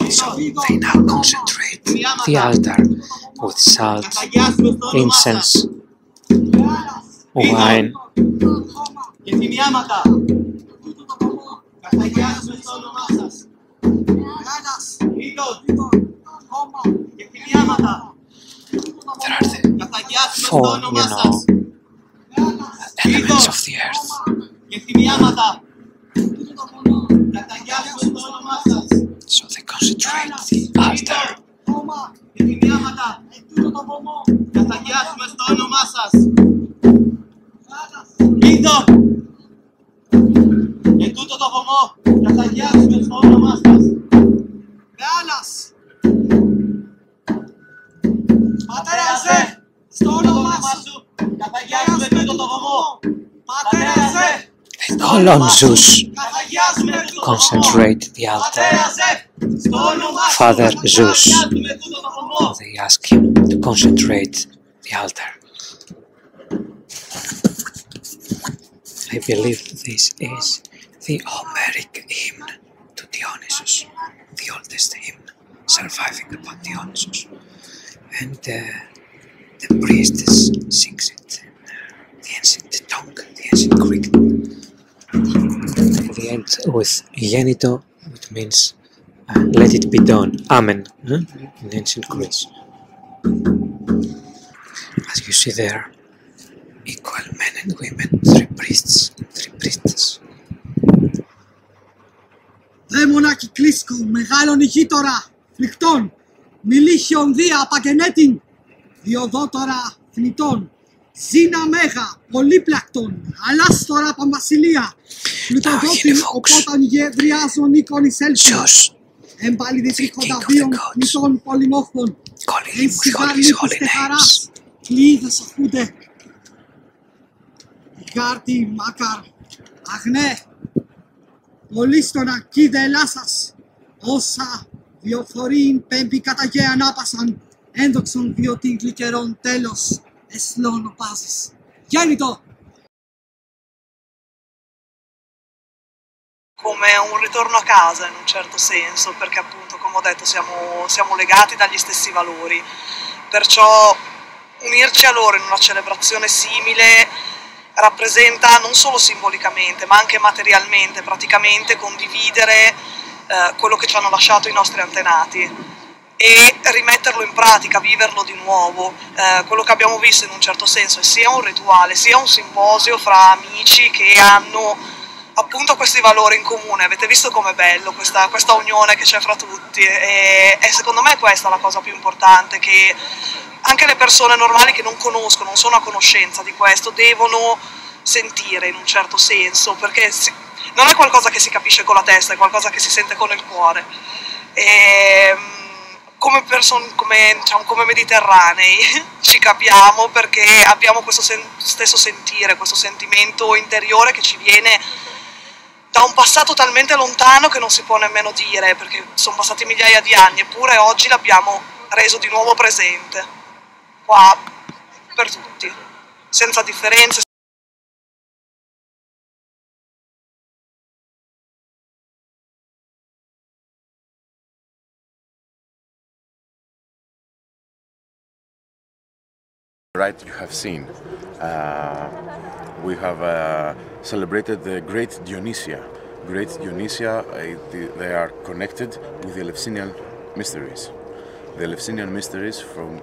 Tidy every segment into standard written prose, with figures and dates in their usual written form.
So they now concentrate the altar with salt, incense, wine, there are the four, elements of the earth. So they concentrate the altar. They call on Zeus to concentrate the altar. Father Zeus. They ask him to concentrate the altar. I believe this is the Homeric hymn to Dionysus, the oldest hymn surviving upon Dionysus. And the priestess sings it in the ancient tongue, the ancient Greek. At the end with genito, which means let it be done, amen, in ancient Greece. As you see there, equal men and women, 3 priests and 3 priestesses. Δαίμονα κυκλίσκο, μεγάλον ηχήτορα, φλικτών, μιλήσιον δία παγενέτην, διοδότορα θνητών, ζήνα μέγα, πολύπλακτον, αλάστορα παμβασιλεία, πλουτοδότην οπόταν γευριάζον οίκον εισέλθον, εμπάλιδη τριχοδαβίων θνητών πολυμόχων, εν σιγάρνη της τεχαράς, κλείδες αχούνται. Γάρτη μάκαρ, αγνέ, πολύστονα κοίδε Ελλάσας, όσα βιοφορήν πέμπει καταγέ ανάπασαν, ένδοξον βιωτήν γλυκερών τέλος, εσλών οπάζεις. Γέννητο! Come un ritorno a casa in un certo senso, perché appunto, come ho detto, siamo legati dagli stessi valori. Perciò unirci a loro in una celebrazione simile rappresenta non solo simbolicamente, ma anche materialmente, praticamente condividere quello che ci hanno lasciato i nostri antenati e rimetterlo in pratica, viverlo di nuovo. Quello che abbiamo visto in un certo senso è sia un rituale, sia un simposio fra amici che hanno appunto questi valori in comune. Avete visto com'è bello questa unione che c'è fra tutti e secondo me questa è la cosa più importante, che anche le persone normali che non conoscono, non sono a conoscenza di questo, devono sentire in un certo senso, perché non è qualcosa che si capisce con la testa, è qualcosa che si sente con il cuore. E come mediterranei ci capiamo perché abbiamo questo stesso sentire, questo sentimento interiore che ci viene da un passato talmente lontano che non si può nemmeno dire, perché sono passati migliaia di anni, eppure oggi l'abbiamo reso di nuovo presente, qua per tutti, senza differenze. Right, you have seen. We have celebrated the Great Dionysia. Great Dionysia, they are connected with the Eleusinian mysteries. The Eleusinian mysteries, from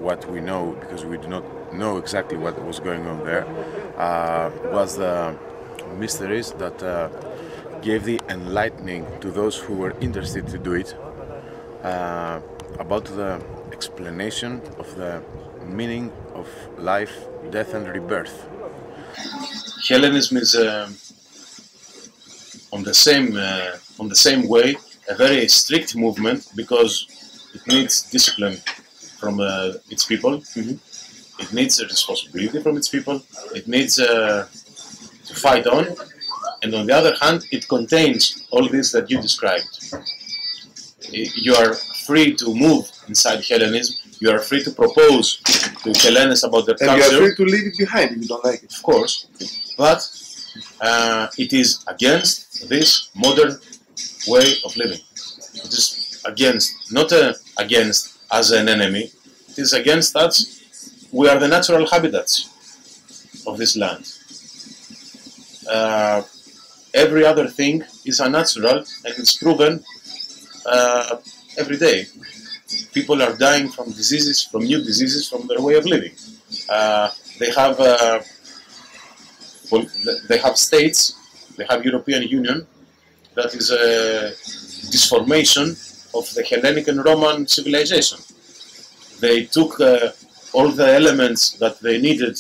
what we know, because we do not know exactly what was going on there, was the mysteries that gave the enlightening to those who were interested to do it about the explanation of the meaning of life, death and rebirth. Hellenism is on the same way a very strict movement, because it needs discipline from its people. It needs a responsibility from its people. It needs to fight on, and on the other hand, it contains all this that you described. You are free to move inside Hellenism. You are free to propose to Hellenes about their culture. And you are free to leave it behind if you don't like it. Of course. But it is against this modern way of living. It is against, not against as an enemy. It is against us. We are the natural habitats of this land. Every other thing is unnatural, and it's proven every day. People are dying from diseases, from new diseases, from their way of living. They have states, they have European Union, that is a disformation of the Hellenic and Roman civilization. They took all the elements that they needed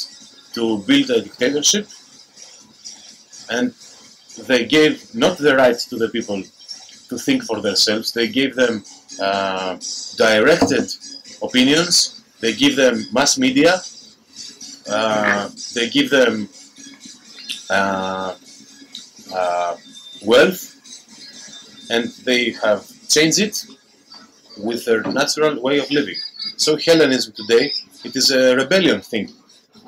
to build a dictatorship, and they gave not the right to the people to think for themselves, they gave them directed opinions, they give them mass media, they give them wealth, and they have changed it with their natural way of living. So Hellenism today, it is a rebellion thing,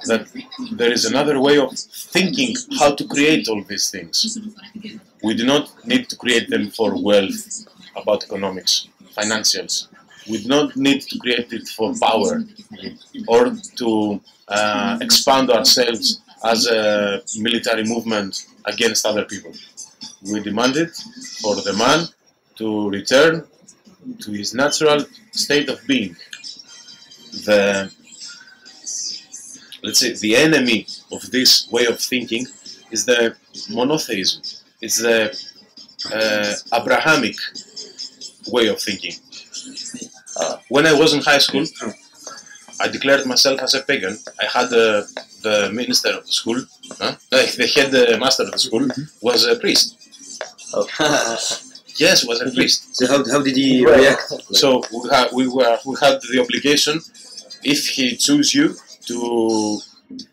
that there is another way of thinking how to create all these things. We do not need to create them for wealth, about economics, financials. We do not need to create it for power or to expand ourselves as a military movement against other people. We demand it for the man to return to his natural state of being. Let's say the enemy of this way of thinking is the monotheism. It's the Abrahamic way of thinking. When I was in high school, I declared myself as a pagan. I had the minister of the school, the head master of the school was a priest. Oh. Yes, was a priest. So how did he react? So we had the obligation, if he chose you, to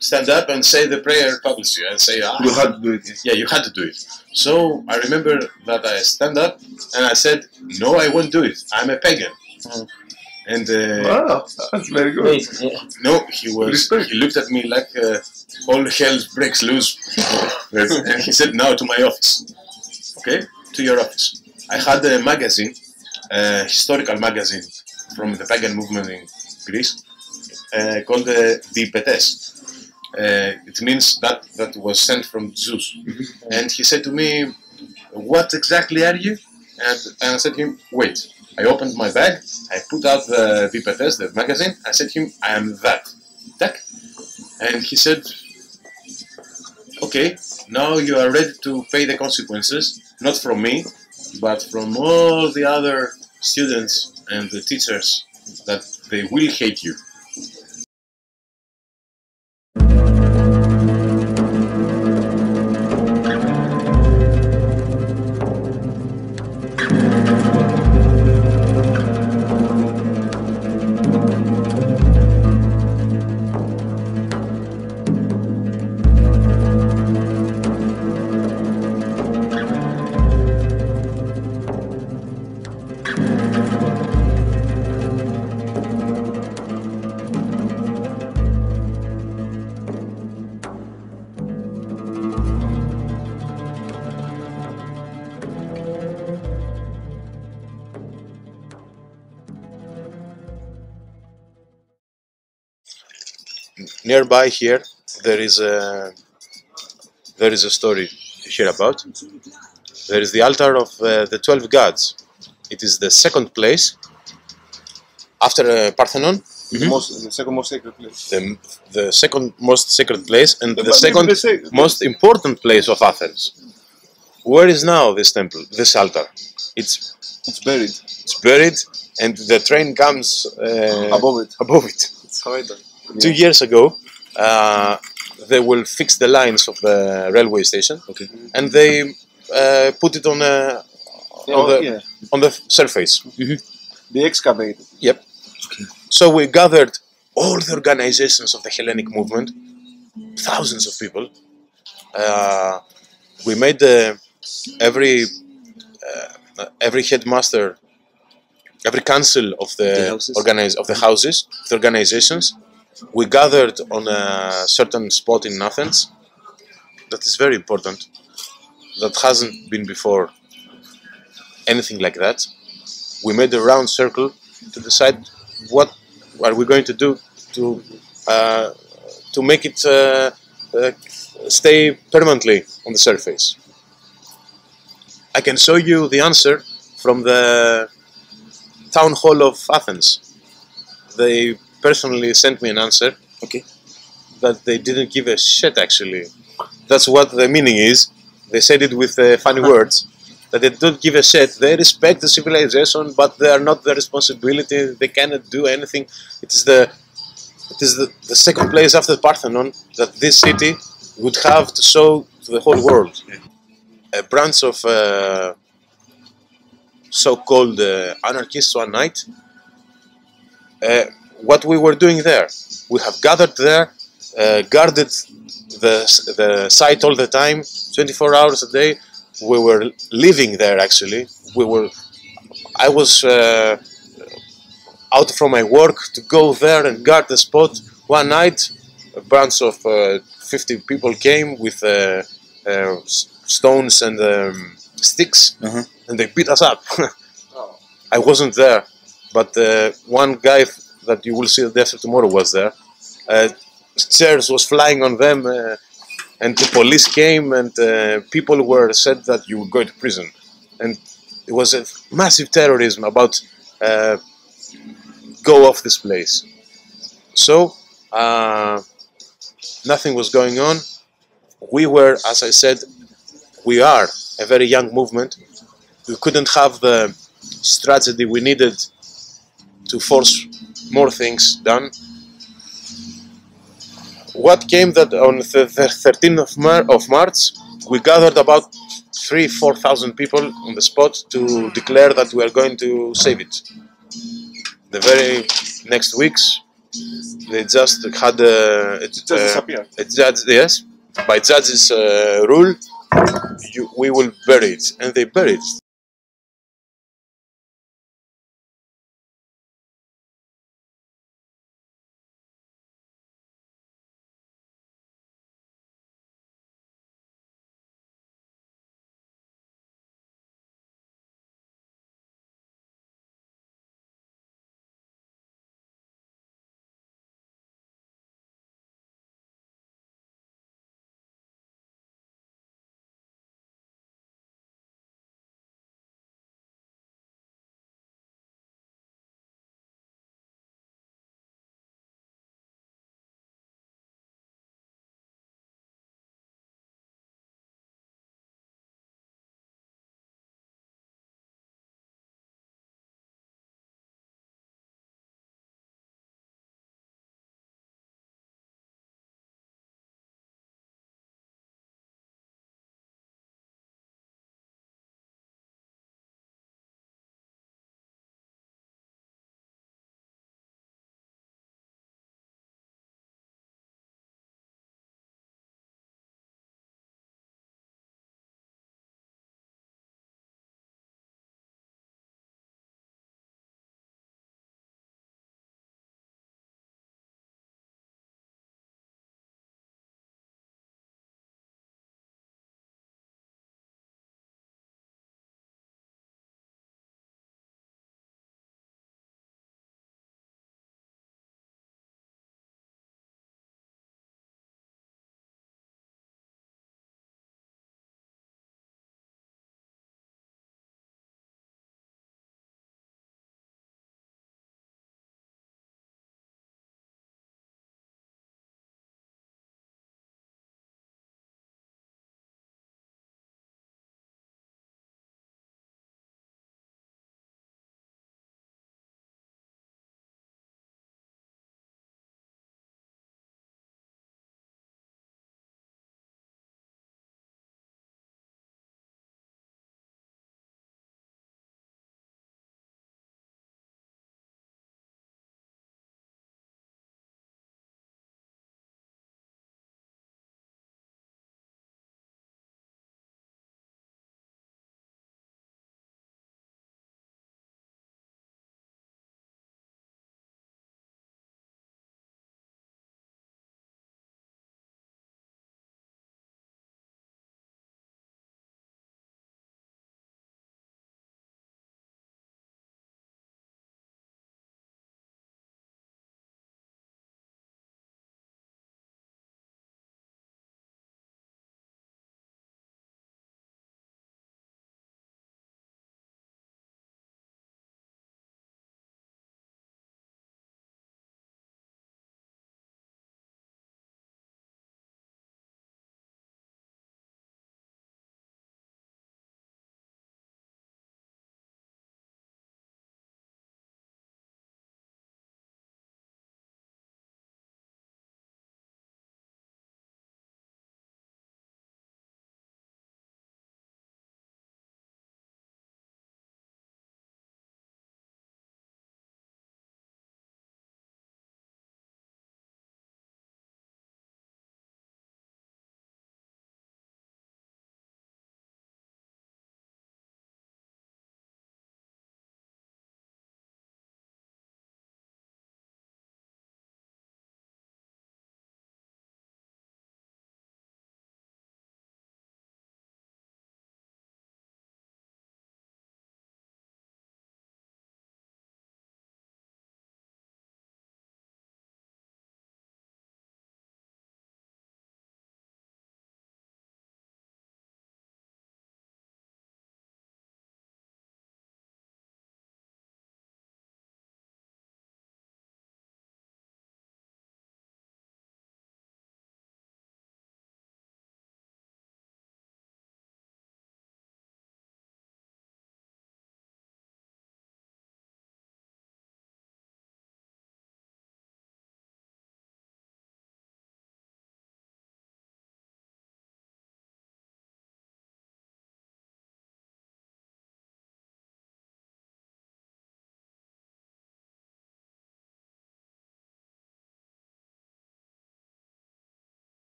stand up and say the prayer publicly and say, You had to do it. yeah, you had to do it. So I remember that I stand up and I said, no, I won't do it. I'm a pagan. And Wow, that's very good. no, he looked at me like all hell breaks loose. And he said, now to my office. Okay, to your office. I had a magazine, a historical magazine from the pagan movement in Greece, called the Petes. It means that was sent from Zeus. And he said to me, what exactly are you? And I said to him, wait. I opened my bag, I put out the Petes, the magazine, I said to him, I am that. And he said, okay, now you are ready to pay the consequences, not from me, but from all the other students and the teachers, that they will hate you. Nearby here, there is a story to hear about. There is the altar of the 12 gods. It is the second place after Parthenon. The second most sacred place. The second most sacred place and the second most important place of Athens. Where is now this temple, this altar? It's buried. It's buried, and the train comes above it. It's horrible. 2 years ago, they will fix the lines of the railway station, and they put it on the surface. They excavated. Yep. So we gathered all the organizations of the Hellenic movement, thousands of people. We made every headmaster, every council of the houses, the organizations. We gathered on a certain spot in Athens. That is very important. That hasn't been before anything like that. we made a round circle to decide what are we going to do to make it stay permanently on the surface. I can show you the answer from the town hall of Athens. They personally sent me an answer. Okay. That they didn't give a shit, actually. That's what the meaning is. They said it with funny words. That they don't give a shit. They respect the civilization, but they are not the responsibility. They cannot do anything. It is the second place after Parthenon that this city would have to show to the whole world. A branch of so-called anarchists one night. What we were doing there, we have gathered there, guarded the site all the time, 24 hours a day. We were living there, actually. I was out from my work to go there and guard the spot. One night, a bunch of 50 people came with stones and sticks, and they beat us up. I wasn't there, but one guy that you will see the day after tomorrow was there. Chairs was flying on them, and the police came, and people were said that you would go to prison. And it was a massive terrorism about go off this place. So nothing was going on. We were, as I said, we are a very young movement. We couldn't have the strategy we needed to force more things done. What came that on the 13th of March, we gathered about 3,000–4,000 people on the spot to declare that we are going to save it. The very next weeks, they just had a judge, yes, by judge's rule, we will bury it, and they buried it.